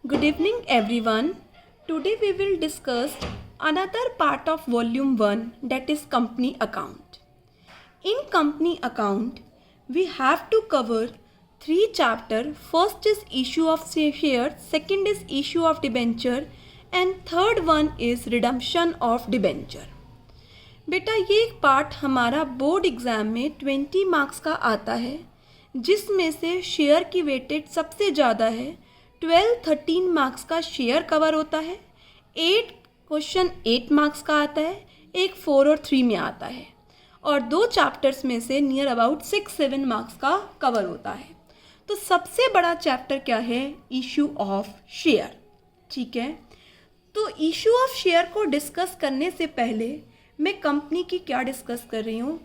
Good evening, everyone. Today we will discuss another part of volume 1, that is company account. In company account, we have to cover 3 chapters. First is issue of shares, second is issue of debenture and third one is redemption of debenture. बेटा ये एक part हमारा board exam में 20 marks का आता है, जिसमें से शेयर की वेटेज सबसे ज़्यादा है। 12-13 मार्क्स का शेयर कवर होता है। 8 क्वेश्चन 8 मार्क्स का आता है, एक 4 और 3 में आता है और 2 चैप्टर्स में से नियर अबाउट 6-7 मार्क्स का कवर होता है। तो सबसे बड़ा चैप्टर क्या है? Issue of share. ठीक है, तो इशू ऑफ शेयर को डिस्कस करने से पहले मैं कंपनी की क्या डिस्कस कर रही हूँ?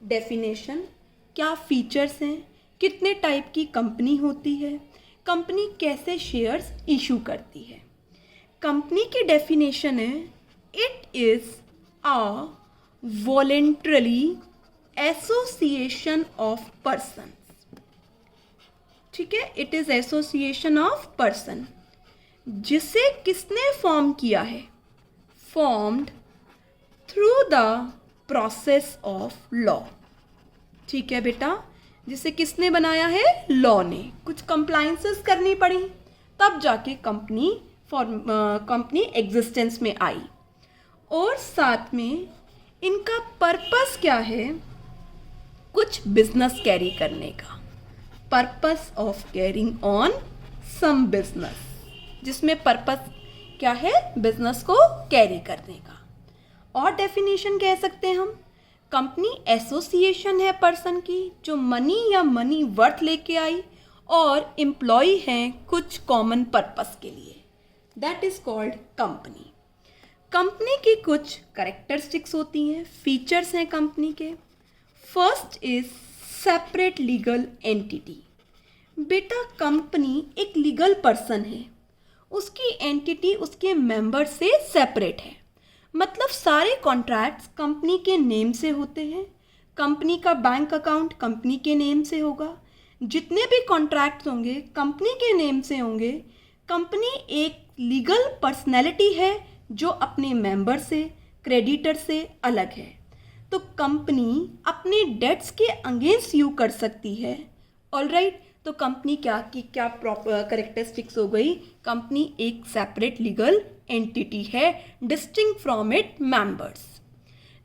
डेफिनेशन, क्या फीचर्स हैं, कितने टाइप की कंपनी होती है, कंपनी कैसे शेयर्स इशू करती है। कंपनी की डेफिनेशन है, it is a voluntary association of persons. ठीक है, it is association of person, जिसे किसने फॉर्म किया है? Formed through the process of law. ठीक है बेटा, जिसे किसने बनाया है? लॉ ने। कुछ कंप्लायंसेस करनी पड़ी, तब जाके कंपनी एग्जिस्टेंस में आई। और साथ में इनका पर्पस क्या है? कुछ बिजनेस कैरी करने का। Purpose of carrying on some business, जिसमें पर्पस क्या है? बिजनेस को कैरी करने का। और डेफिनेशन कह सकते हैं हम, कंपनी एसोसिएशन है पर्सन की, जो मनी या मनी वर्थ लेके आई और एम्प्लॉय हैं कुछ कॉमन पर्पस के लिए। That is called company. Company की कुछ कैरेक्टरिस्टिक्स होती हैं, फीचर्स हैं कंपनी के। First is separate legal entity. बेटा कंपनी एक लीगल पर्सन है, उसकी एंटिटी उसके मेंबर से सेपरेट है। मतलब सारे कॉन्ट्रैक्ट्स कंपनी के नेम से होते हैं, कंपनी का बैंक अकाउंट कंपनी के नेम से होगा, जितने भी कॉन्ट्रैक्ट्स होंगे कंपनी के नेम से होंगे। कंपनी एक लीगल पर्सनैलिटी है जो अपने मेंबर से, क्रेडिटर से अलग है। तो कंपनी अपने डेट्स के अगेंस्ट यू कर सकती है। ऑलराइट, तो कंपनी क्या करेक्टरिस्टिक्स हो गई? कंपनी एक सेपरेट लीगल एंटिटी है, distinct from it members.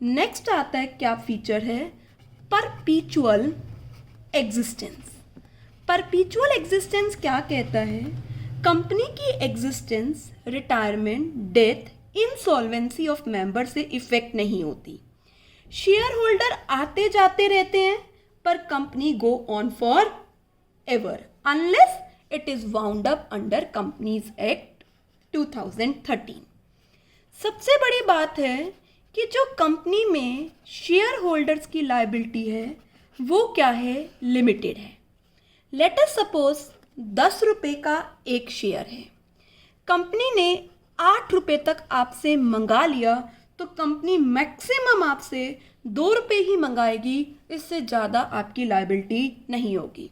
Next आता है क्या फीचर है? परपीचुअल एग्जिस्टेंस। परपीचुअल एग्जिस्टेंस क्या कहता है? कंपनी की existence retirement, death, insolvency of member से इफेक्ट नहीं होती। शेयर होल्डर आते जाते रहते हैं, पर company go on for ever unless it is wound up under companies act 2013। सबसे बड़ी बात है कि जो कंपनी में शेयर होल्डर्स की लायबिलिटी है वो क्या है? लिमिटेड है। लेट अस सपोज 10 रुपये का एक शेयर है, कंपनी ने 8 रुपये तक आपसे मंगा लिया, तो कंपनी मैक्सिमम आपसे 2 रुपये ही मंगाएगी, इससे ज़्यादा आपकी लायबिलिटी नहीं होगी।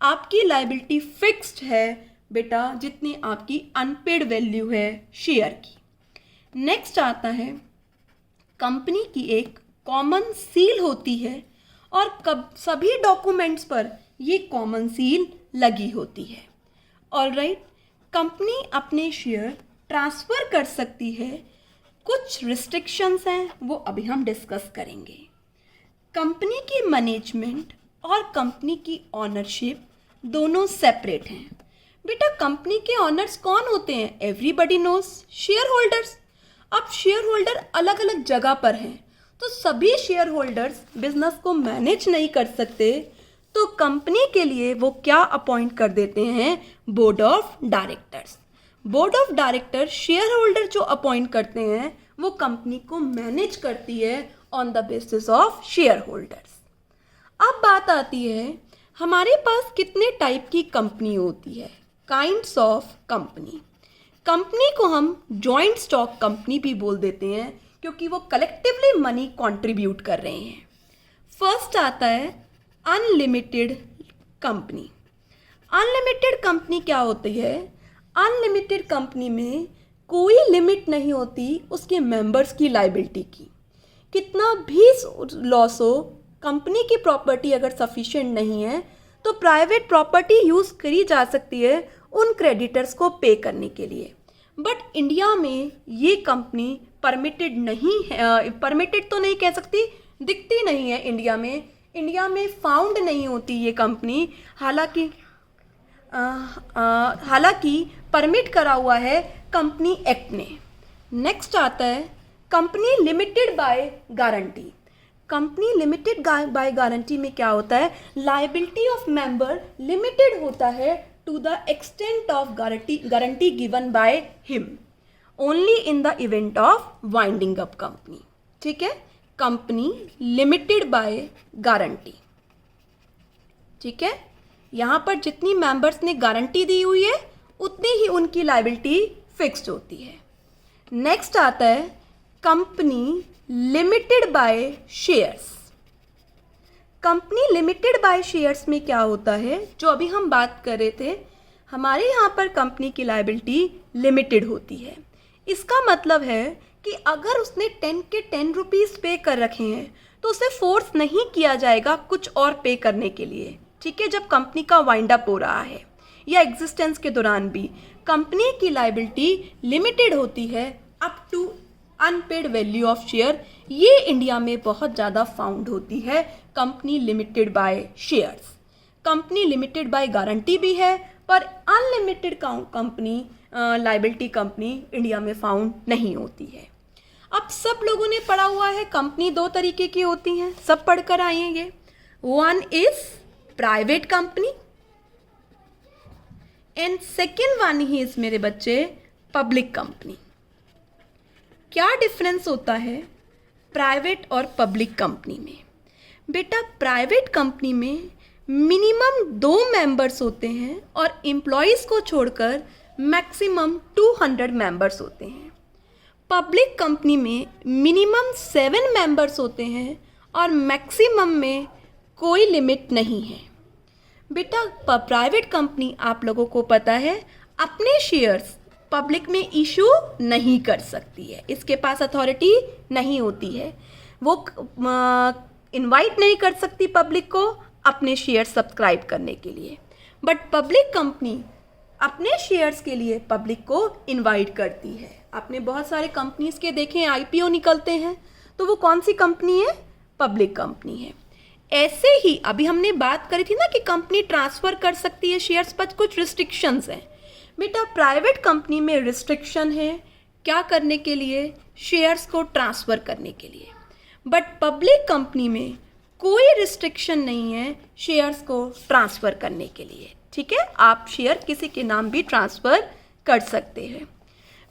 आपकी लायबिलिटी फिक्स्ड है बेटा, जितनी आपकी अनपेड वैल्यू है शेयर की। नेक्स्ट आता है, कंपनी की एक कॉमन सील होती है और सभी डॉक्यूमेंट्स पर ये कॉमन सील लगी होती है। ऑलराइट, कंपनी अपने शेयर ट्रांसफ़र कर सकती है। कुछ रिस्ट्रिक्शंस हैं, वो अभी हम डिस्कस करेंगे। कंपनी की मैनेजमेंट और कंपनी की ऑनरशिप दोनों सेपरेट हैं। बेटा कंपनी के ऑनर्स कौन होते हैं? Everybody knows, share holders. अब शेयर होल्डर अलग अलग जगह पर हैं, तो सभी शेयर होल्डर्स बिजनेस को मैनेज नहीं कर सकते, तो कंपनी के लिए वो क्या अपॉइंट कर देते हैं? Board of directors. Board of director share holder जो अपॉइंट करते हैं वो कंपनी को मैनेज करती है on the basis of share holders. अब बात आती है, हमारे पास कितने टाइप की कंपनी होती है? Kinds of company. कंपनी को हम जॉइंट स्टॉक कंपनी भी बोल देते हैं, क्योंकि वो कलेक्टिवली मनी कंट्रीब्यूट कर रहे हैं। फर्स्ट आता है अनलिमिटेड कंपनी। अनलिमिटेड कंपनी क्या होती है? अनलिमिटेड कंपनी में कोई लिमिट नहीं होती उसके मेंबर्स की लाइबिलिटी की। कितना भी लॉस हो, कंपनी की प्रॉपर्टी अगर सफिशिएंट नहीं है तो प्राइवेट प्रॉपर्टी यूज़ करी जा सकती है उन क्रेडिटर्स को पे करने के लिए। बट इंडिया में ये कंपनी परमिटेड नहीं है, परमिटेड तो नहीं कह सकती, दिखती नहीं है इंडिया में फाउंड नहीं होती ये कंपनी। हालांकि परमिट करा हुआ है कंपनी एक्ट ने। नेक्स्ट आता है company limited by guarantee. Company limited by guarantee में क्या होता है, लायबिलिटी ऑफ मेंबर लिमिटेड होता है to the extent of guarantee given by him only in the event of winding up company. ठीक है, कंपनी लिमिटेड बाय गारंटी। ठीक है, यहाँ पर जितनी मेंबर्स ने गारंटी दी हुई है उतनी ही उनकी लायबिलिटी फिक्स्ड होती है। नेक्स्ट आता है company limited by shares. Company limited by shares में क्या होता है, जो अभी हम बात कर रहे थे, हमारे यहाँ पर कंपनी की लायबिलिटी लिमिटेड होती है। इसका मतलब है कि अगर उसने 10 के 10 रुपीज़ पे कर रखे हैं तो उसे फोर्स नहीं किया जाएगा कुछ और पे करने के लिए। ठीक है, जब कंपनी का वाइंड अप हो रहा है या एग्जिस्टेंस के दौरान भी कंपनी की लायबिलिटी लिमिटेड होती है up to unpaid value of share. ये इंडिया में बहुत ज़्यादा फाउंड होती है company limited by shares. Company limited by guarantee भी है पर unlimited company liability company India में फाउंड नहीं होती है। अब सब लोगों ने पढ़ा हुआ है कंपनी दो तरीके की होती हैं, सब पढ़कर आएंगे। One is private company and second one he is मेरे बच्चे पब्लिक कंपनी। क्या डिफरेंस होता है प्राइवेट और पब्लिक कंपनी में? बेटा प्राइवेट कंपनी में मिनिमम 2 मेंबर्स होते हैं और एम्प्लॉयज़ को छोड़कर मैक्सिमम 200 मेंबर्स होते हैं। पब्लिक कंपनी में मिनिमम 7 मेंबर्स होते हैं और मैक्सिमम में कोई लिमिट नहीं है। बेटा प्राइवेट कंपनी आप लोगों को पता है अपने शेयर्स पब्लिक में इशू नहीं कर सकती है, इसके पास अथॉरिटी नहीं होती है, वो इनवाइट नहीं कर सकती पब्लिक को अपने शेयर सब्सक्राइब करने के लिए। बट पब्लिक कंपनी अपने शेयर्स के लिए पब्लिक को इनवाइट करती है। आपने बहुत सारे कंपनीज के देखे आईपीओ निकलते हैं, तो वो कौन सी कंपनी है? पब्लिक कंपनी है। ऐसे ही अभी हमने बात करी थी ना कि कंपनी ट्रांसफ़र कर सकती है शेयर्स पर, कुछ रिस्ट्रिक्शंस हैं। बेटा प्राइवेट कंपनी में रिस्ट्रिक्शन है क्या करने के लिए? शेयर्स को ट्रांसफ़र करने के लिए। बट पब्लिक कंपनी में कोई रिस्ट्रिक्शन नहीं है शेयर्स को ट्रांसफ़र करने के लिए। ठीक है, आप शेयर किसी के नाम भी ट्रांसफ़र कर सकते हैं।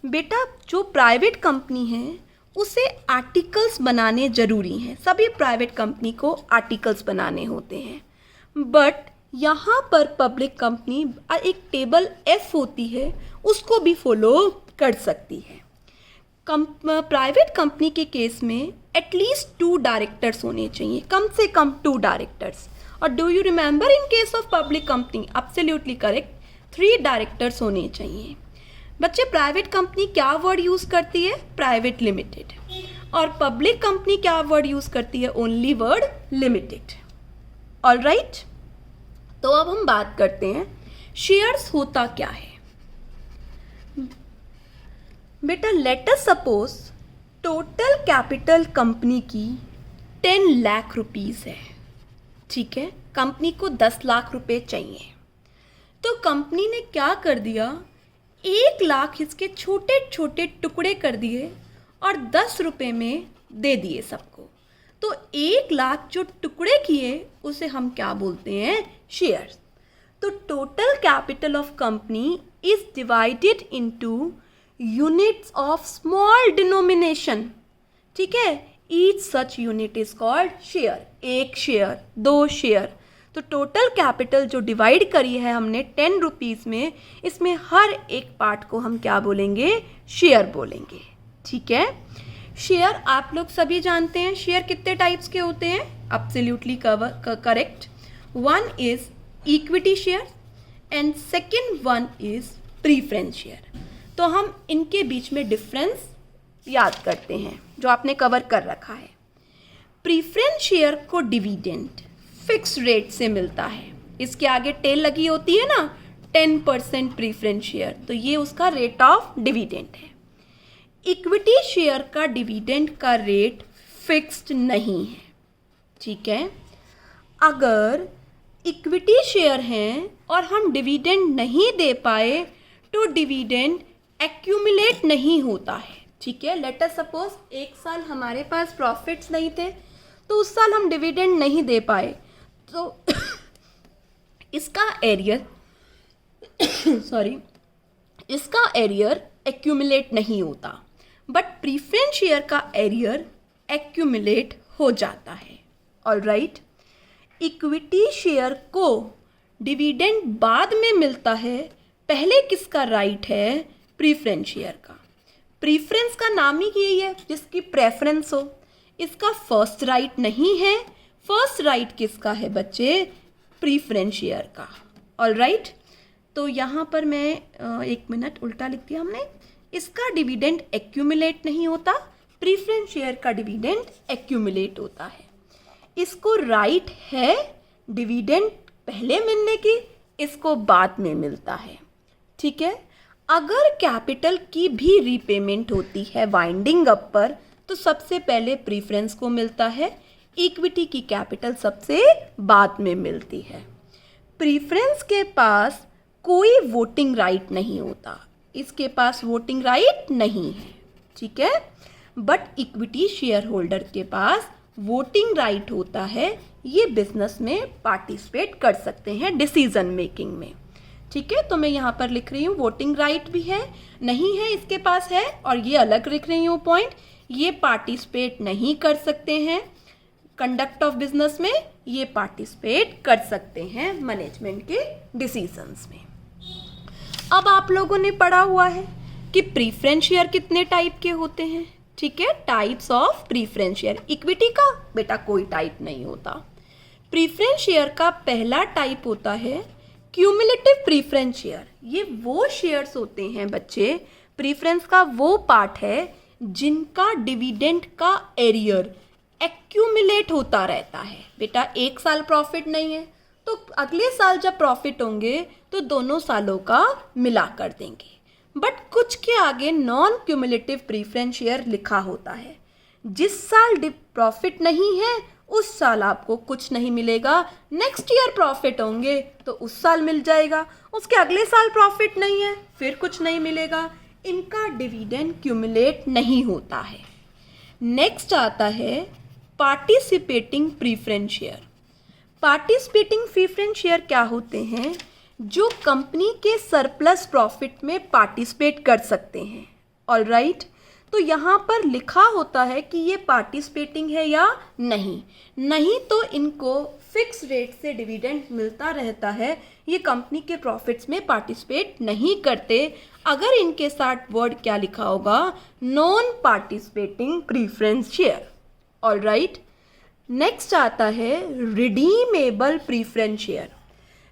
बेटा जो प्राइवेट कंपनी है उसे आर्टिकल्स बनाने ज़रूरी हैं, सभी प्राइवेट कंपनी को आर्टिकल्स बनाने होते हैं। बट यहाँ पर पब्लिक कंपनी एक टेबल F होती है उसको भी फॉलो कर सकती है। प्राइवेट कंपनी के केस में एटलीस्ट 2 डायरेक्टर्स होने चाहिए, कम से कम 2 डायरेक्टर्स। और do you remember in case of public company? Absolutely correct, 3 directors होने चाहिए। बच्चे प्राइवेट कंपनी क्या वर्ड यूज़ करती है? Private limited. और पब्लिक कंपनी क्या वर्ड यूज़ करती है? Only word limited. ऑलराइट, तो अब हम बात करते हैं शेयर्स होता क्या है। बेटा late us suppose total capital company की 10 लाख रुपीज़ है। ठीक है, कंपनी को 10 लाख रुपए चाहिए, तो कंपनी ने क्या कर दिया, 1 लाख इसके छोटे छोटे टुकड़े कर दिए और 10 रुपये में दे दिए सबको। तो 1 लाख जो टुकड़े किए उसे हम क्या बोलते हैं? शेयर्स। तो total capital of company is divided into units of small denomination. ठीक है, each such unit is called share. 1 share, 2 share. तो टोटल कैपिटल जो डिवाइड करी है हमने 10 रुपीज़ में, इसमें हर एक पार्ट को हम क्या बोलेंगे? शेयर बोलेंगे। ठीक है, शेयर आप लोग सभी जानते हैं शेयर कितने टाइप्स के होते हैं? Absolutely correct. One is equity share and second one is preference share. तो हम इनके बीच में डिफरेंस याद करते हैं जो आपने कवर कर रखा है। प्रीफरेंस शेयर को डिविडेंड फिक्स रेट से मिलता है, इसके आगे टेल लगी होती है ना, 10% प्रीफरेंस शेयर, तो ये उसका रेट ऑफ डिविडेंड है। इक्विटी शेयर का डिविडेंड का रेट फिक्स्ड नहीं है, ठीक है। अगर इक्विटी शेयर हैं और हम डिविडेंड नहीं दे पाए तो डिविडेंड एक्यूमुलेट नहीं होता है, ठीक है। लेट अस सपोज एक साल हमारे पास प्रॉफिट्स नहीं थे तो उस साल हम डिविडेंड नहीं दे पाए, तो इसका एरियर इसका एरियर एक्यूमुलेट नहीं होता, बट प्रीफरेंस शेयर का एरियर एक्यूमुलेट हो जाता है। ऑलराइट, इक्विटी शेयर को डिविडेंड बाद में मिलता है, पहले किसका राइट है? प्रीफरेंस शेयर का। प्रीफरेंस का नाम ही यही है जिसकी प्रेफरेंस हो, इसका फर्स्ट राइट नहीं है। फर्स्ट राइट किसका है बच्चे? प्रीफरेंस शेयर का। ऑलराइट, तो यहाँ पर मैं एक मिनट उल्टा लिख दिया हमने, इसका डिविडेंड एक्यूमुलेट नहीं होता, प्रीफरेंस शेयर का डिविडेंड एक्यूमुलेट होता है। इसको राइट है डिविडेंड पहले मिलने की, इसको बाद में मिलता है, ठीक है। अगर कैपिटल की भी रीपेमेंट होती है वाइंडिंग अप पर तो सबसे पहले प्रीफरेंस को मिलता है, इक्विटी की कैपिटल सबसे बाद में मिलती है। प्रीफरेंस के पास कोई वोटिंग राइट नहीं होता, इसके पास वोटिंग राइट नहीं है, ठीक है। बट इक्विटी शेयर होल्डर के पास वोटिंग राइट होता है, ये बिजनेस में पार्टिसिपेट कर सकते हैं डिसीजन मेकिंग में, ठीक है। तो मैं यहाँ पर लिख रही हूँ वोटिंग राइट भी है, नहीं है इसके पास है, और ये अलग लिख रही हूँ पॉइंट, ये पार्टिसिपेट नहीं कर सकते हैं कंडक्ट ऑफ बिजनेस में, ये पार्टिसिपेट कर सकते हैं मैनेजमेंट के डिसीजंस में। अब आप लोगों ने पढ़ा हुआ है कि प्रीफरेंस शेयर कितने टाइप के होते हैं, ठीक है। Types of preference share. Equity का बेटा कोई टाइप नहीं होता। प्रीफरेंस शेयर का पहला टाइप होता है क्यूमुलेटिव प्रीफरेंस शेयर। ये वो शेयर्स होते हैं बच्चे, प्रीफरेंस का वो पार्ट है जिनका डिविडेंड का एरियर एक्यूमुलेट होता रहता है। बेटा एक साल प्रॉफिट नहीं है तो अगले साल जब प्रॉफिट होंगे तो दोनों सालों का मिला कर देंगे। बट कुछ के आगे नॉन क्यूमुलेटिव प्रीफरेंस शेयर लिखा होता है, जिस साल प्रॉफिट नहीं है उस साल आपको कुछ नहीं मिलेगा, नेक्स्ट ईयर प्रॉफिट होंगे तो उस साल मिल जाएगा, उसके अगले साल प्रॉफिट नहीं है फिर कुछ नहीं मिलेगा। इनका डिविडेंड क्यूमुलेट नहीं होता है। नेक्स्ट आता है participating preference share. Participating preference share क्या होते हैं? जो कंपनी के सरप्लस प्रॉफिट में पार्टिसिपेट कर सकते हैं। ऑलराइट, तो यहाँ पर लिखा होता है कि ये पार्टिसिपेटिंग है या नहीं, नहीं तो इनको फिक्स रेट से डिविडेंड मिलता रहता है, ये कंपनी के प्रॉफिट्स में पार्टिसिपेट नहीं करते। अगर इनके साथ वर्ड क्या लिखा होगा? Non participating preference share. Alright, next आता है redeemable preference share.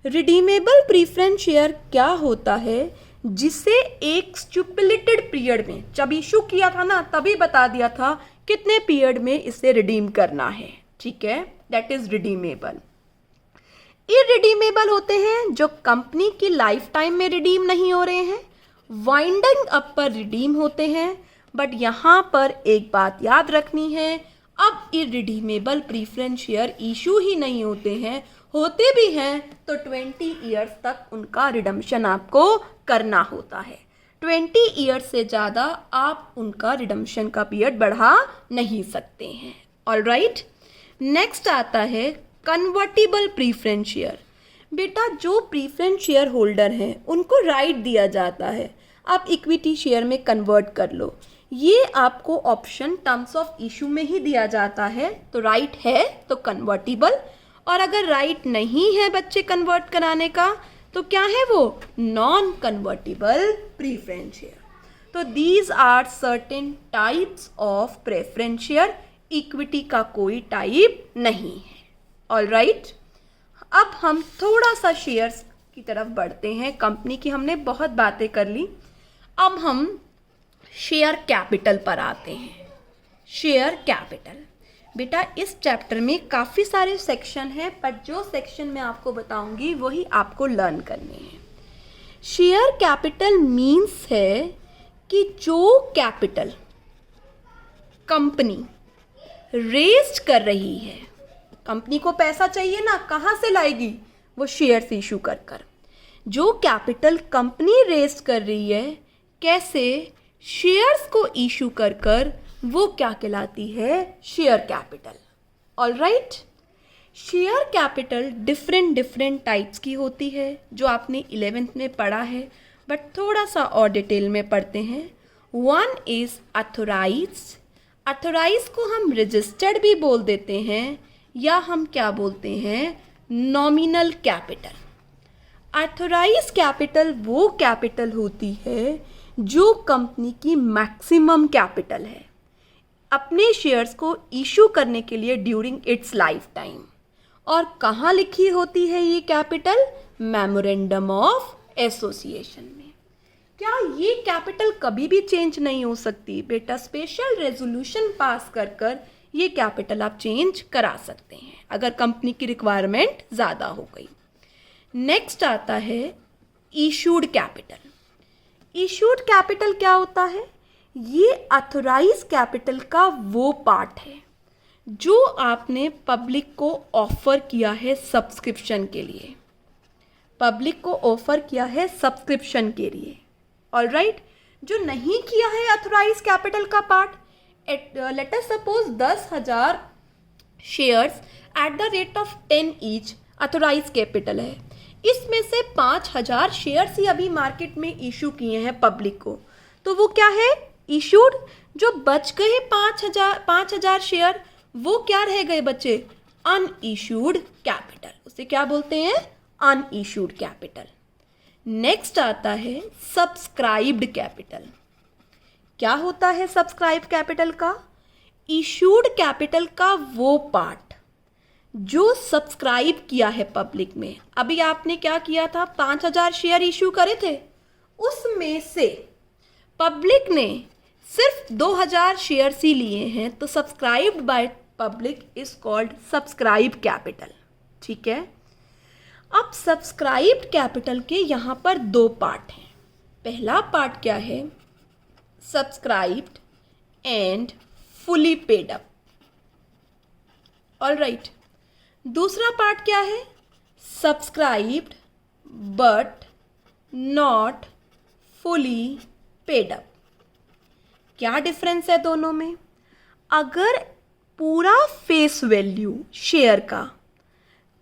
Redeemable preference share क्या होता है? जिसे एक स्टिपुलेटेड पीरियड में, जब इशू किया था ना तभी बता दिया था कितने पीरियड में इसे रिडीम करना है, ठीक है, दैट इज रिडीमेबल। इरिडीमेबल होते हैं जो कंपनी की लाइफ टाइम में रिडीम नहीं हो रहे हैं, वाइंडिंग अप पर रिडीम होते हैं। बट यहाँ पर एक बात याद रखनी है, अब इरिडीमेबल प्रीफरेंस शेयर इशू ही नहीं होते हैं, होते भी हैं तो 20 ईयर्स तक उनका रिडम्पशन आपको करना होता है। 20 ईयर्स से ज़्यादा आप उनका रिडम्पशन का पीरियड बढ़ा नहीं सकते हैं। ऑलराइट, नेक्स्ट आता है कन्वर्टिबल प्रीफरेंस शेयर। बेटा जो प्रीफरेंस शेयर होल्डर हैं उनको राइट दिया जाता है, आप इक्विटी शेयर में कन्वर्ट कर लो, ये आपको ऑप्शन टर्म्स ऑफ इशू में ही दिया जाता है, तो राइट है तो कन्वर्टिबल, और अगर राइट नहीं है बच्चे कन्वर्ट कराने का तो क्या है वो? Non convertible preference share. तो these are certain types of preference share, equity का कोई टाइप नहीं है। ऑलराइट, अब हम थोड़ा सा शेयर्स की तरफ बढ़ते हैं। कंपनी की हमने बहुत बातें कर ली, अब हम शेयर कैपिटल पर आते हैं। शेयर कैपिटल, बेटा इस चैप्टर में काफ़ी सारे सेक्शन हैं, पर जो सेक्शन मैं आपको बताऊंगी वही आपको लर्न करने हैं। शेयर कैपिटल मीन्स है कि जो कैपिटल कंपनी रेज कर रही है, कंपनी को पैसा चाहिए ना, कहाँ से लाएगी? वो शेयर्स इशू कर कर। जो कैपिटल कंपनी रेज कर रही है, कैसे? शेयर्स को इशू कर कर, वो क्या कहलाती है? Share capital. Alright, share capital different types की होती है, जो आपने 11th में पढ़ा है, बट थोड़ा सा और डिटेल में पढ़ते हैं। One is authorise. अथोराइज को हम रजिस्टर्ड भी बोल देते हैं, या हम क्या बोलते हैं? Nominal capital. अथोराइज कैपिटल वो कैपिटल होती है जो कंपनी की मैक्सिमम कैपिटल है अपने शेयर्स को इशू करने के लिए ड्यूरिंग इट्स लाइफ टाइम। और कहाँ लिखी होती है ये कैपिटल? मेमोरेंडम ऑफ एसोसिएशन में। क्या ये कैपिटल कभी भी चेंज नहीं हो सकती? बेटा स्पेशल रेजोल्यूशन पास कर कर ये कैपिटल आप चेंज करा सकते हैं अगर कंपनी की रिक्वायरमेंट ज़्यादा हो गई। नेक्स्ट आता है इशूड कैपिटल। इशूड कैपिटल क्या होता है? ये अथोराइज कैपिटल का वो पार्ट है जो आपने पब्लिक को ऑफर किया है सब्सक्रिप्शन के लिए। पब्लिक को ऑफर किया है सब्सक्रिप्शन के लिए। ऑलराइट, जो नहीं किया है अथोराइज कैपिटल का part, let us suppose 10,000 shares at the rate of 10 each authorise capital है। इसमें से 5,000 शेयर्स ही अभी मार्केट में इशू किए हैं पब्लिक को, तो वो क्या है? इशूड। जो बच गए 5,000 शेयर, वो क्या रह गए बच्चे? Unissued capital. उसे क्या बोलते हैं? Unissued capital. नेक्स्ट आता है सब्सक्राइब्ड कैपिटल। क्या होता है सब्सक्राइब कैपिटल का? इशूड कैपिटल का वो पार्ट जो सब्सक्राइब किया है पब्लिक में। अभी आपने क्या किया था? 5,000 शेयर इशू करे थे, उसमें से पब्लिक ने सिर्फ 2,000 शेयर्स ही लिए हैं, तो subscribed by public is called subscribe capital. ठीक है, अब सब्सक्राइब्ड कैपिटल के यहाँ पर दो पार्ट हैं। पहला पार्ट क्या है? Subscribed and fully paid up. Alright, दूसरा पार्ट क्या है? Subscribed but not fully paid up. क्या डिफरेंस है दोनों में? अगर पूरा फेस वैल्यू शेयर का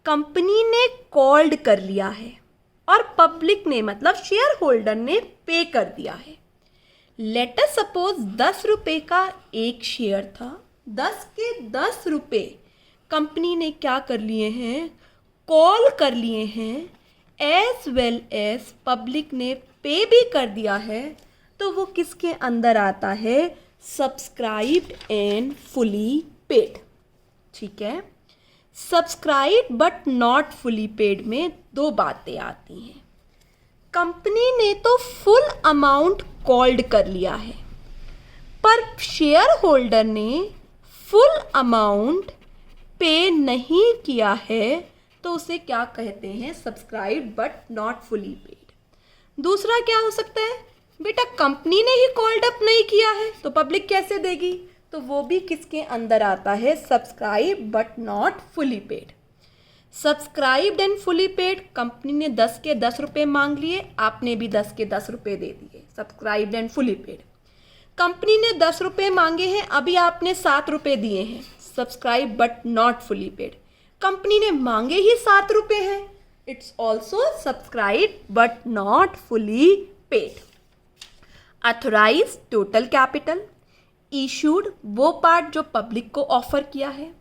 कंपनी ने कॉल्ड कर लिया है और पब्लिक ने, मतलब शेयर होल्डर ने पे कर दिया है, लेट अस सपोज 10 रुपये का एक शेयर था, 10 के 10 रुपये कंपनी ने क्या कर लिए हैं? कॉल कर लिए हैं, एज वेल एज पब्लिक ने पे भी कर दिया है, तो वो किसके अंदर आता है? Subscribed and fully paid. ठीक है, subscribed but not fully paid में दो बातें आती हैं। कंपनी ने तो फुल अमाउंट कॉल्ड कर लिया है, पर शेयर होल्डर ने फुल अमाउंट पे नहीं किया है, तो उसे क्या कहते हैं? Subscribed but not fully paid. दूसरा क्या हो सकता है? बेटा कंपनी ने ही कॉल्ड अप नहीं किया है, तो पब्लिक कैसे देगी? तो वो भी किसके अंदर आता है? Subscribe but not fully paid. Subscribed and fully paid, company ने 10 के 10 रुपये मांग लिए, आपने भी 10 के 10 रुपये दे दिए। Subscribed and fully paid. Company ने 10 रुपये मांगे हैं, अभी आपने 7 रुपये दिए हैं, subscribe but not fully paid. Company ने मांगे ही 7 रुपये हैं, it's also subscribe but not fully paid. Authorise total capital. Issued वो पार्ट जो पब्लिक को ऑफर किया है,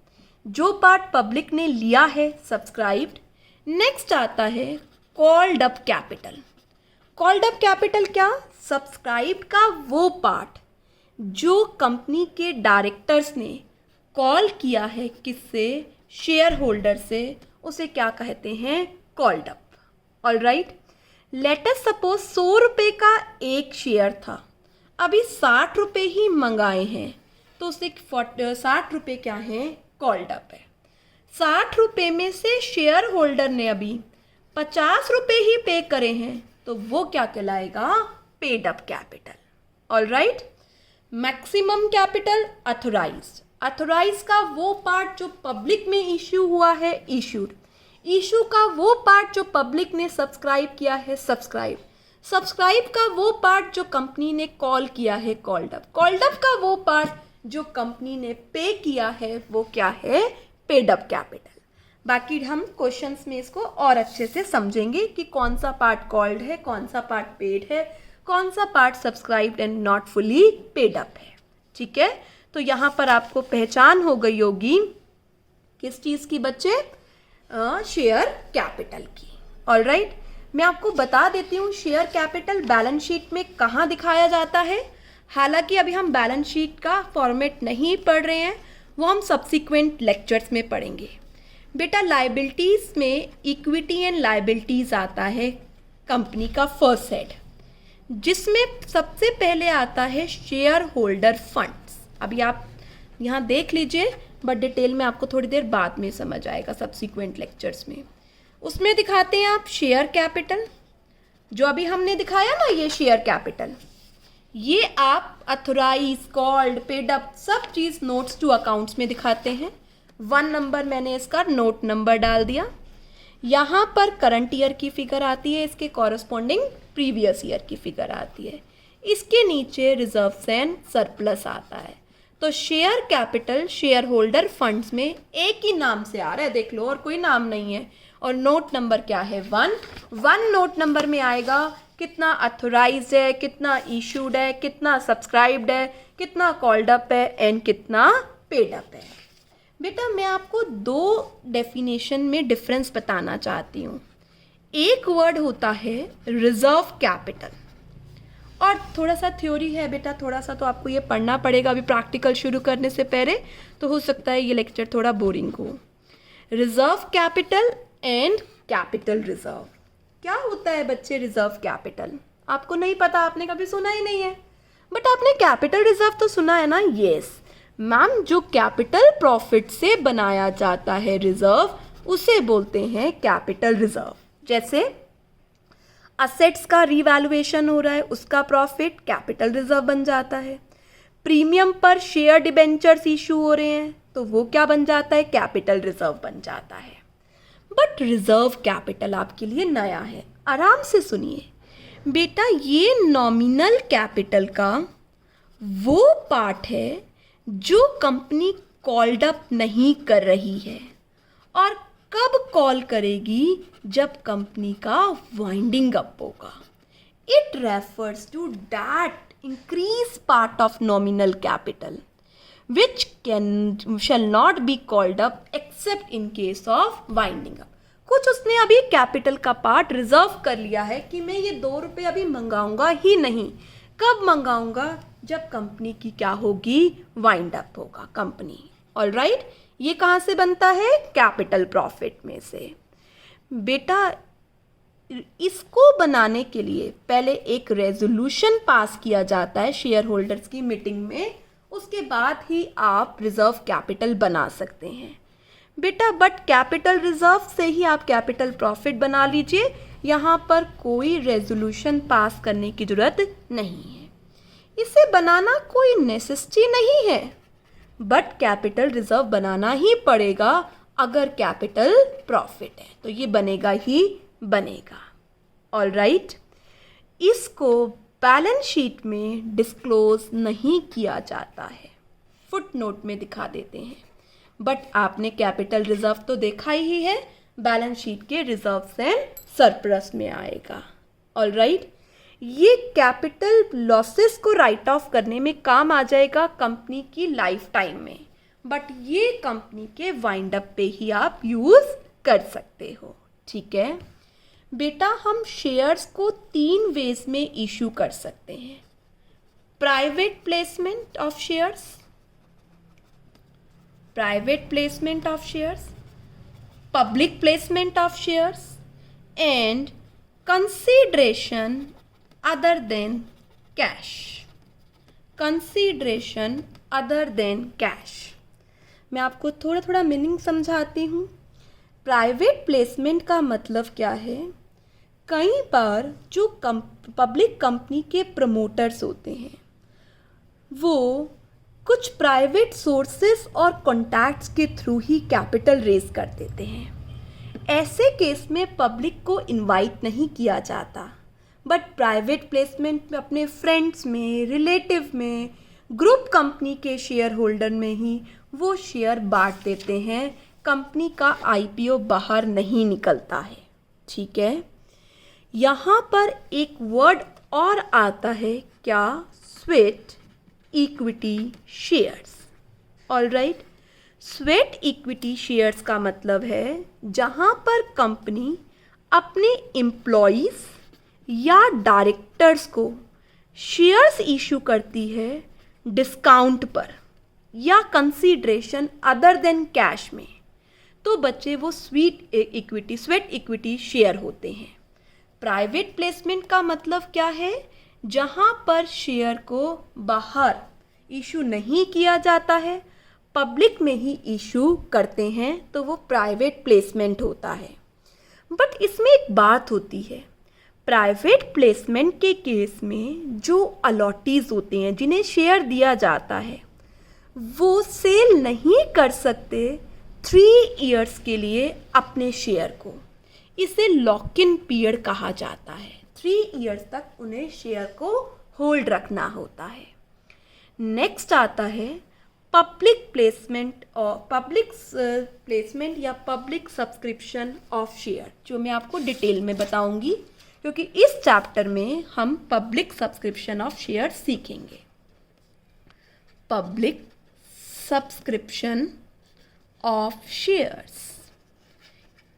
जो पार्ट पब्लिक ने लिया है, सब्सक्राइब्ड। नेक्स्ट आता है called up capital. Called up capital क्या? सब्सक्राइब्ड का वो पार्ट जो कंपनी के डायरेक्टर्स ने कॉल किया है, किससे? शेयर होल्डर से, उसे क्या कहते हैं? Called up. All right. Late us suppose 100 रुपये का एक शेयर था, अभी 60 रुपये ही मंगाए हैं, तो उसे 60 रुपये क्या है, कॉल्ड अप है। 60 रुपये में से शेयर होल्डर ने अभी 50 रुपये ही पे करे हैं, तो वो क्या कहलाएगा, paid up capital. All right. Maximum capital authorised, authorise का वो पार्ट जो पब्लिक में इश्यू हुआ है, इशूड। इशू का वो पार्ट जो पब्लिक ने सब्सक्राइब किया है, सब्सक्राइब। सब्सक्राइब का वो पार्ट जो कंपनी ने कॉल किया है, कॉल्ड अप। कॉल्ड अप का वो पार्ट जो कंपनी ने पे किया है, वो क्या है, पेड अप कैपिटल। बाकी हम क्वेश्चंस में इसको और अच्छे से समझेंगे कि कौन सा पार्ट कॉल्ड है, कौन सा पार्ट पेड है, कौन सा part subscribed and not fully paid up है। ठीक है, तो यहाँ पर आपको पहचान हो गई होगी किस चीज़ की बच्चे, शेयर कैपिटल की। ऑल राइट, मैं आपको बता देती हूँ शेयर कैपिटल बैलेंस शीट में कहाँ दिखाया जाता है। हालांकि अभी हम बैलेंस शीट का फॉर्मेट नहीं पढ़ रहे हैं, वो हम सब्सिक्वेंट लेक्चर्स में पढ़ेंगे। बेटा लाइबिलिटीज़ में इक्विटी एंड लाइबिलिटीज़ आता है कंपनी का फर्स्ट हेड, जिसमें सबसे पहले आता है शेयर होल्डर फंड्स। अभी आप यहाँ देख लीजिए, बट डिटेल में आपको थोड़ी देर बाद में समझ आएगा सब्सिक्वेंट लेक्चर्स में। उसमें दिखाते हैं आप शेयर कैपिटल, जो अभी हमने दिखाया ना, ये शेयर कैपिटल, ये आप अथोराइज, कॉल्ड, पेड अप सब चीज़ नोट्स टू अकाउंट्स में दिखाते हैं। 1 नंबर मैंने इसका नोट नंबर डाल दिया। यहाँ पर करंट ईयर की फिगर आती है, इसके कॉरस्पॉन्डिंग प्रीवियस ईयर की फिगर आती है। इसके नीचे रिजर्व्स एंड सरप्लस आता है। तो share capital share holder funds में एक ही नाम से आ रहा है, देख लो, और कोई नाम नहीं है। और नोट नंबर क्या है, 1 नोट नंबर में आएगा कितना अथोराइज है, कितना इशूड है, कितना सब्सक्राइब्ड है, कितना कॉल्ड अप है एंड कितना पेड अप है। बेटा मैं आपको 2 डेफिनेशन में डिफरेंस बताना चाहती हूँ। एक वर्ड होता है रिजर्व कैपिटल, और थोड़ा सा थ्योरी है बेटा, थोड़ा सा तो आपको ये पढ़ना पड़ेगा अभी प्रैक्टिकल शुरू करने से पहले, तो हो सकता है ये लेक्चर थोड़ा बोरिंग हो। Reserve capital and capital reserve. क्या होता है बच्चे रिजर्व कैपिटल? आपको नहीं पता, आपने कभी सुना ही नहीं है, बट आपने कैपिटल रिजर्व तो सुना है ना। यस मैम, जो कैपिटल प्रॉफिट से बनाया जाता है रिजर्व, उसे बोलते हैं कैपिटल रिजर्व। जैसे असेट्स का रीवैल्यूएशन हो रहा है, उसका प्रॉफिट कैपिटल रिजर्व बन जाता है। प्रीमियम पर शेयर डिबेंचर्स इशू हो रहे हैं, तो वो क्या बन जाता है, कैपिटल रिजर्व बन जाता है। बट रिजर्व कैपिटल आपके लिए नया है, आराम से सुनिए बेटा। ये नॉमिनल कैपिटल का वो पार्ट है जो कंपनी कॉल्ड अप नहीं कर रही है, और कब कॉल करेगी, जब कंपनी का वाइंडिंग अप होगा। It refers to that increase part of nominal capital which shall not be called up except in case of winding up. कुछ उसने अभी कैपिटल का पार्ट रिजर्व कर लिया है कि मैं ये 2 रुपये अभी मंगाऊंगा ही नहीं। कब मंगाऊंगा, जब कंपनी की क्या होगी, वाइंड अप होगा कंपनी। ऑल राइट, ये कहाँ से बनता है, कैपिटल प्रॉफिट में से। बेटा इसको बनाने के लिए पहले एक रेजोल्यूशन पास किया जाता है शेयर होल्डर्स की मीटिंग में, उसके बाद ही आप रिजर्व कैपिटल बना सकते हैं बेटा। बट कैपिटल रिजर्व से ही आप कैपिटल प्रॉफिट बना लीजिए, यहाँ पर कोई रेजोल्यूशन पास करने की जरूरत नहीं है। इसे बनाना कोई नेसेसिटी नहीं है, बट कैपिटल रिजर्व बनाना ही पड़ेगा अगर कैपिटल प्रॉफिट है, तो ये बनेगा ही बनेगा। ऑल राइट, इसको बैलेंस शीट में डिस्क्लोज नहीं किया जाता है, फुट नोट में दिखा देते हैं। बट आपने कैपिटल रिजर्व तो देखा ही है, बैलेंस शीट के रिजर्व एंड सरप्लस में आएगा। ऑल राइट, ये कैपिटल लॉसेस को राइट ऑफ करने में काम आ जाएगा कंपनी की लाइफ टाइम में, बट ये कंपनी के वाइंड अप पे ही आप यूज़ कर सकते हो। ठीक है बेटा, हम शेयर्स को 3 वेज में इशू कर सकते हैं। Private placement of shares, private placement of shares, public placement of shares and consideration other than cash, consideration other than cash. मैं आपको थोड़ा थोड़ा मीनिंग समझाती हूँ। प्राइवेट प्लेसमेंट का मतलब क्या है? कई बार जो पब्लिक कंपनी के प्रमोटर्स होते हैं वो कुछ प्राइवेट सोर्सेस और कॉन्टैक्ट्स के थ्रू ही कैपिटल रेज कर देते हैं। ऐसे केस में पब्लिक को इनवाइट नहीं किया जाता, बट प्राइवेट प्लेसमेंट में अपने फ्रेंड्स में, रिलेटिव में, ग्रुप कंपनी के शेयर होल्डर में ही वो शेयर बांट देते हैं। कंपनी का आईपीओ बाहर नहीं निकलता है, ठीक है। यहाँ पर एक वर्ड और आता है क्या? Sweat equity shares. Alright, sweat equity shares का मतलब है जहाँ पर कंपनी अपने एम्प्लॉयज़ या डायरेक्टर्स को शेयर्स इशू करती है डिस्काउंट पर या कंसीडरेशन अदर देन कैश में, तो बच्चे वो स्वेट इक्विटी शेयर होते हैं। प्राइवेट प्लेसमेंट का मतलब क्या है? जहाँ पर शेयर को बाहर इशू नहीं किया जाता है, पब्लिक में ही इशू करते हैं, तो वो प्राइवेट प्लेसमेंट होता है। बट इसमें एक बात होती है, प्राइवेट प्लेसमेंट के केस में जो अलॉटीज होते हैं, जिन्हें शेयर दिया जाता है, वो सेल नहीं कर सकते 3 इयर्स के लिए अपने शेयर को। इसे लॉक इन पीरियड कहा जाता है। 3 इयर्स तक उन्हें शेयर को होल्ड रखना होता है। नेक्स्ट आता है पब्लिक प्लेसमेंट और पब्लिक प्लेसमेंट या पब्लिक सब्सक्रिप्शन ऑफ शेयर, जो मैं आपको डिटेल में बताऊंगी, क्योंकि इस चैप्टर में हम पब्लिक सब्सक्रिप्शन ऑफ शेयर सीखेंगे। पब्लिक सब्सक्रिप्शन ऑफ शेयर्स,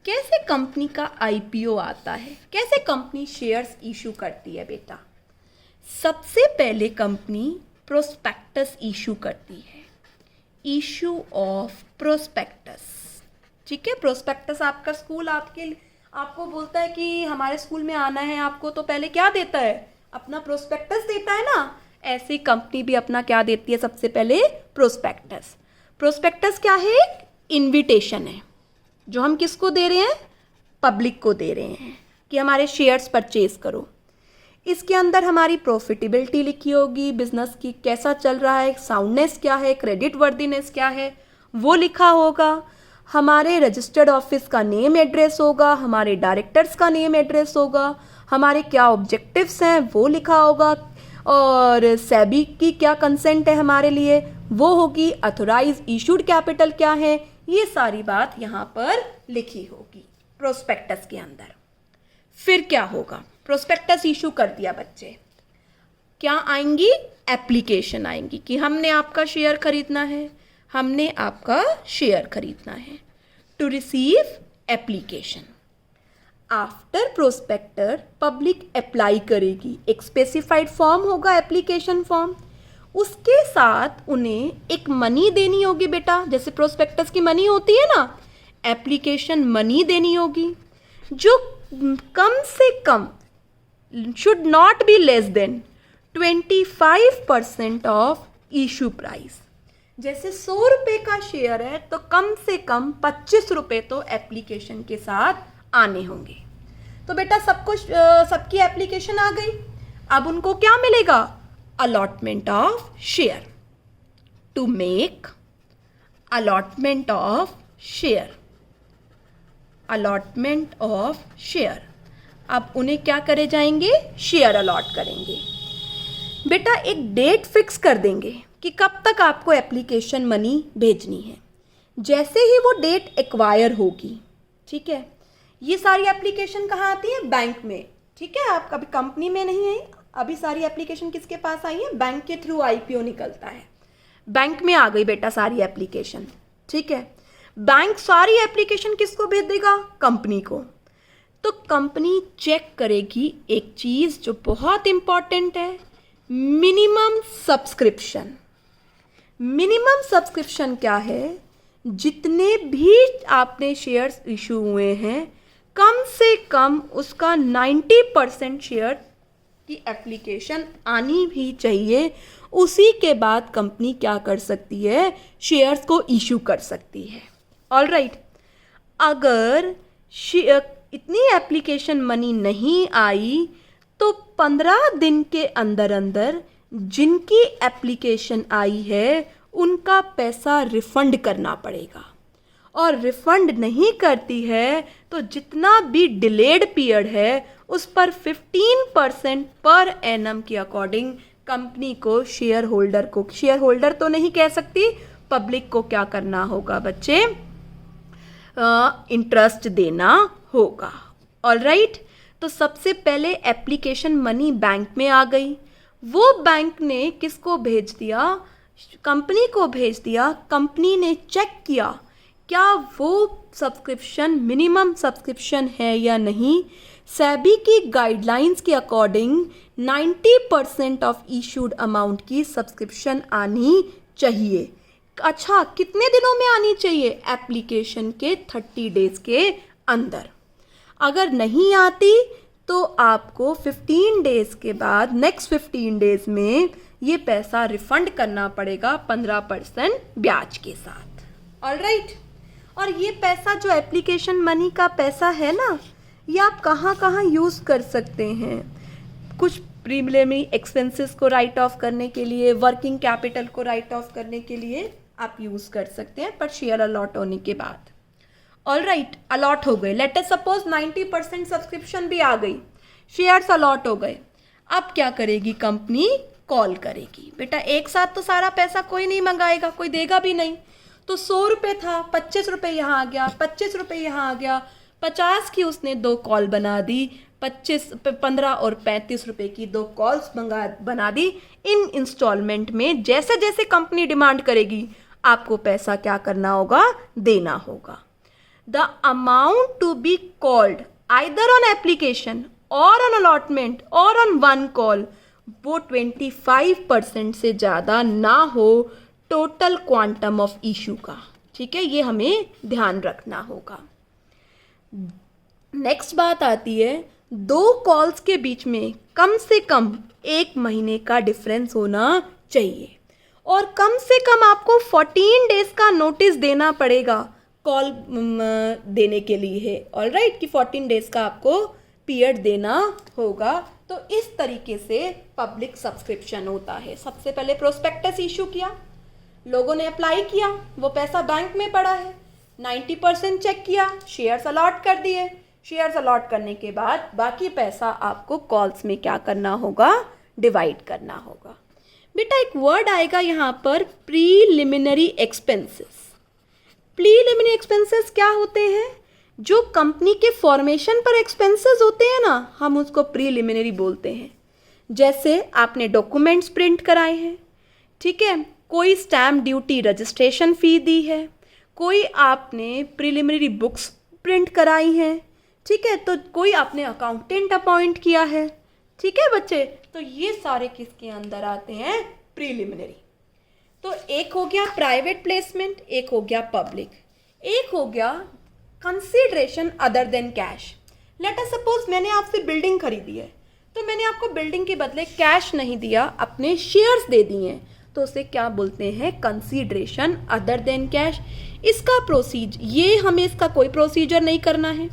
कैसे कंपनी का आईपीओ आता है, कैसे कंपनी शेयर्स इशू करती है बेटा? सबसे पहले कंपनी प्रोस्पेक्टस इशू करती है, इशू ऑफ प्रोस्पेक्टस, ठीक है। प्रोस्पेक्टस आपका स्कूल आपको बोलता है कि हमारे स्कूल में आना है आपको, तो पहले क्या देता है? अपना प्रोस्पेक्टस देता है ना। ऐसे कंपनी भी अपना क्या देती है? सबसे पहले प्रोस्पेक्टस। प्रोस्पेक्टस क्या है? इनविटेशन है जो हम किसको दे रहे हैं? पब्लिक को दे रहे हैं कि हमारे शेयर्स परचेज करो। इसके अंदर हमारी प्रॉफिटेबिलिटी लिखी होगी, बिजनेस की कैसा चल रहा है, साउंडनेस क्या है, क्रेडिट वर्दीनेस क्या है, वो लिखा होगा। हमारे रजिस्टर्ड ऑफिस का नेम एड्रेस होगा, हमारे डायरेक्टर्स का नेम एड्रेस होगा, हमारे क्या ऑब्जेक्टिव्स हैं वो लिखा होगा, और सेबी की क्या कंसेंट है हमारे लिए वो होगी, अथोराइज इशूड कैपिटल क्या है, ये सारी बात यहाँ पर लिखी होगी प्रोस्पेक्टस के अंदर। फिर क्या होगा? प्रोस्पेक्टस इशू कर दिया बच्चे, क्या आएंगी? एप्लीकेशन आएंगी कि हमने आपका शेयर खरीदना है, हमने आपका शेयर खरीदना है। To receive application, after prospector public apply करेगी, एक स्पेसिफाइड फॉर्म होगा, एप्लीकेशन फॉर्म, उसके साथ उन्हें एक मनी देनी होगी बेटा, जैसे प्रोस्पेक्टस की मनी होती है ना, एप्लीकेशन मनी देनी होगी, जो कम से कम should not be less than 25% of issue price. जैसे 100 रुपये का शेयर है तो कम से कम 25 रुपये तो एप्लीकेशन के साथ आने होंगे। तो बेटा सबकी एप्लीकेशन आ गई, अब उनको क्या मिलेगा? Allotment of share. To make allotment of share, allotment of share, अब उन्हें क्या करे जाएंगे? शेयर अलॉट करेंगे। बेटा एक डेट फिक्स कर देंगे कि कब तक आपको एप्लीकेशन मनी भेजनी है। जैसे ही वो डेट एक्वायर होगी, ठीक है, ये सारी एप्लीकेशन कहाँ आती है? बैंक में, ठीक है। आप कभी कंपनी में नहीं है, अभी सारी एप्लीकेशन किसके पास आई है? बैंक के थ्रू आईपीओ निकलता है, बैंक में आ गई बेटा सारी एप्लीकेशन, ठीक है। बैंक सारी एप्लीकेशन किसको भेज देगा? कंपनी को। तो कंपनी चेक करेगी एक चीज़ जो बहुत इंपॉर्टेंट है, मिनिमम सब्सक्रिप्शन। मिनिमम सब्सक्रिप्शन क्या है? जितने भी आपने शेयर्स इशू हुए हैं कम से कम उसका 90% शेयर की एप्लीकेशन आनी भी चाहिए। उसी के बाद कंपनी क्या कर सकती है, शेयर्स को इशू कर सकती है। ऑलराइट, अगर इतनी एप्लीकेशन मनी नहीं आई तो 15 दिन के अंदर अंदर जिनकी एप्लीकेशन आई है उनका पैसा रिफंड करना पड़ेगा। और रिफंड नहीं करती है तो जितना भी डिलेड पीरियड है उस पर 15% पर एनम के अकॉर्डिंग कंपनी को शेयर होल्डर तो नहीं कह सकती, पब्लिक को क्या करना होगा बच्चे, इंटरेस्ट देना होगा। ऑलराइट, तो सबसे पहले एप्लीकेशन मनी बैंक में आ गई। वो बैंक ने किसको भेज दिया, कंपनी को भेज दिया। कंपनी ने चेक किया क्या वो सब्सक्रिप्शन मिनिमम सब्सक्रिप्शन है या नहीं। सेबी की गाइडलाइंस के अकॉर्डिंग 90% ऑफ इशूड अमाउंट की सब्सक्रिप्शन आनी चाहिए। अच्छा, कितने दिनों में आनी चाहिए, एप्लीकेशन के 30 डेज के अंदर। अगर नहीं आती तो आपको 15 डेज के बाद, नेक्स्ट 15 डेज में ये पैसा रिफंड करना पड़ेगा 15% ब्याज के साथ। ऑलराइट, और ये पैसा जो एप्लीकेशन मनी का पैसा है ना, ये आप कहाँ कहाँ यूज़ कर सकते हैं। कुछ प्रीलिमिनरी एक्सपेंसेस को राइट ऑफ करने के लिए, वर्किंग कैपिटल को राइट ऑफ करने के लिए आप यूज़ कर सकते हैं, पर शेयर अलॉट होने के बाद। ऑलराइट, अलॉट हो गए, लेट अस सपोज 90% सब्सक्रिप्शन भी आ गई, शेयर्स अलॉट हो गए। अब क्या करेगी कंपनी, कॉल करेगी। बेटा एक साथ तो सारा पैसा कोई नहीं मंगाएगा, कोई देगा भी नहीं। तो 100 रुपये था, 25 रुपये यहाँ आ गया, 25 रुपये यहाँ आ गया, 50 की उसने 2 कॉल बना दी, 15 और 35 रुपये की 2 कॉल्स बना दी। इन इंस्टॉलमेंट में जैसे जैसे कंपनी डिमांड करेगी आपको पैसा क्या करना होगा, देना होगा। The amount to be called either on application और ऑन अलॉटमेंट और ऑन वन कॉल, वो 25% से ज़्यादा ना हो टोटल क्वांटम ऑफ इशू का। ठीक है, ये हमें ध्यान रखना होगा। नेक्स्ट बात आती है, 2 कॉल्स के बीच में कम से कम 1 महीने का डिफरेंस होना चाहिए और कम से कम आपको 14 डेज का नोटिस देना पड़ेगा कॉल देने के लिए है। ऑलराइट, कि 14 डेज का आपको पीरियड देना होगा। तो इस तरीके से पब्लिक सब्सक्रिप्शन होता है। सबसे पहले प्रोस्पेक्टस इशू किया, लोगों ने अप्लाई किया, वो पैसा बैंक में पड़ा है, 90% चेक किया, शेयर्स अलॉट कर दिए। शेयर्स अलॉट करने के बाद बाकी पैसा आपको कॉल्स में क्या करना होगा, डिवाइड करना होगा। बेटा एक वर्ड आएगा यहाँ पर, प्रीलिमिनरी एक्सपेंसेस। प्रीलिमिनरी एक्सपेंसेस क्या होते हैं, जो कंपनी के फॉर्मेशन पर एक्सपेंसेस होते हैं ना, हम उसको प्रीलिमिनरी बोलते हैं। जैसे आपने डॉक्यूमेंट्स प्रिंट कराए हैं, ठीक है, कोई स्टैम्प ड्यूटी रजिस्ट्रेशन फ़ी दी है, कोई आपने प्रीलिमिनरी बुक्स प्रिंट कराई हैं, ठीक है, तो कोई आपने अकाउंटेंट अपॉइंट किया है। ठीक है बच्चे, तो ये सारे किसके अंदर आते हैं, प्रीलिमिनरी। तो एक हो गया प्राइवेट प्लेसमेंट, एक हो गया पब्लिक, एक हो गया consideration other than cash. Late us suppose मैंने आपसे बिल्डिंग खरीदी है, तो मैंने आपको बिल्डिंग के बदले कैश नहीं दिया, अपने शेयर्स दे दिए हैं, तो उसे क्या बोलते हैं, कंसीडरेशन अदर देन कैश। इसका ये हमें इसका कोई प्रोसीजर नहीं करना है,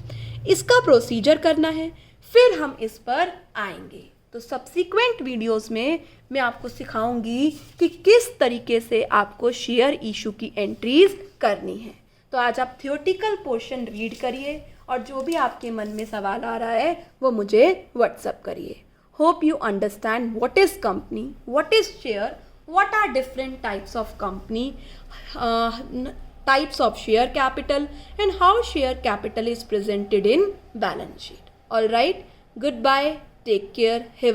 इसका प्रोसीजर करना है, फिर हम इस पर आएंगे। तो सब्सिक्वेंट वीडियोस में मैं आपको सिखाऊंगी कि किस तरीके से आपको शेयर इशू की एंट्रीज करनी है। तो आज आप थियोटिकल पोर्शन रीड करिए और जो भी आपके मन में सवाल आ रहा है वो मुझे व्हाट्सअप करिए। Hope you understand what is company, what is share, what are different types of company, types of share capital, and how share capital is presented in balance sheet. All right, goodbye, take care, have a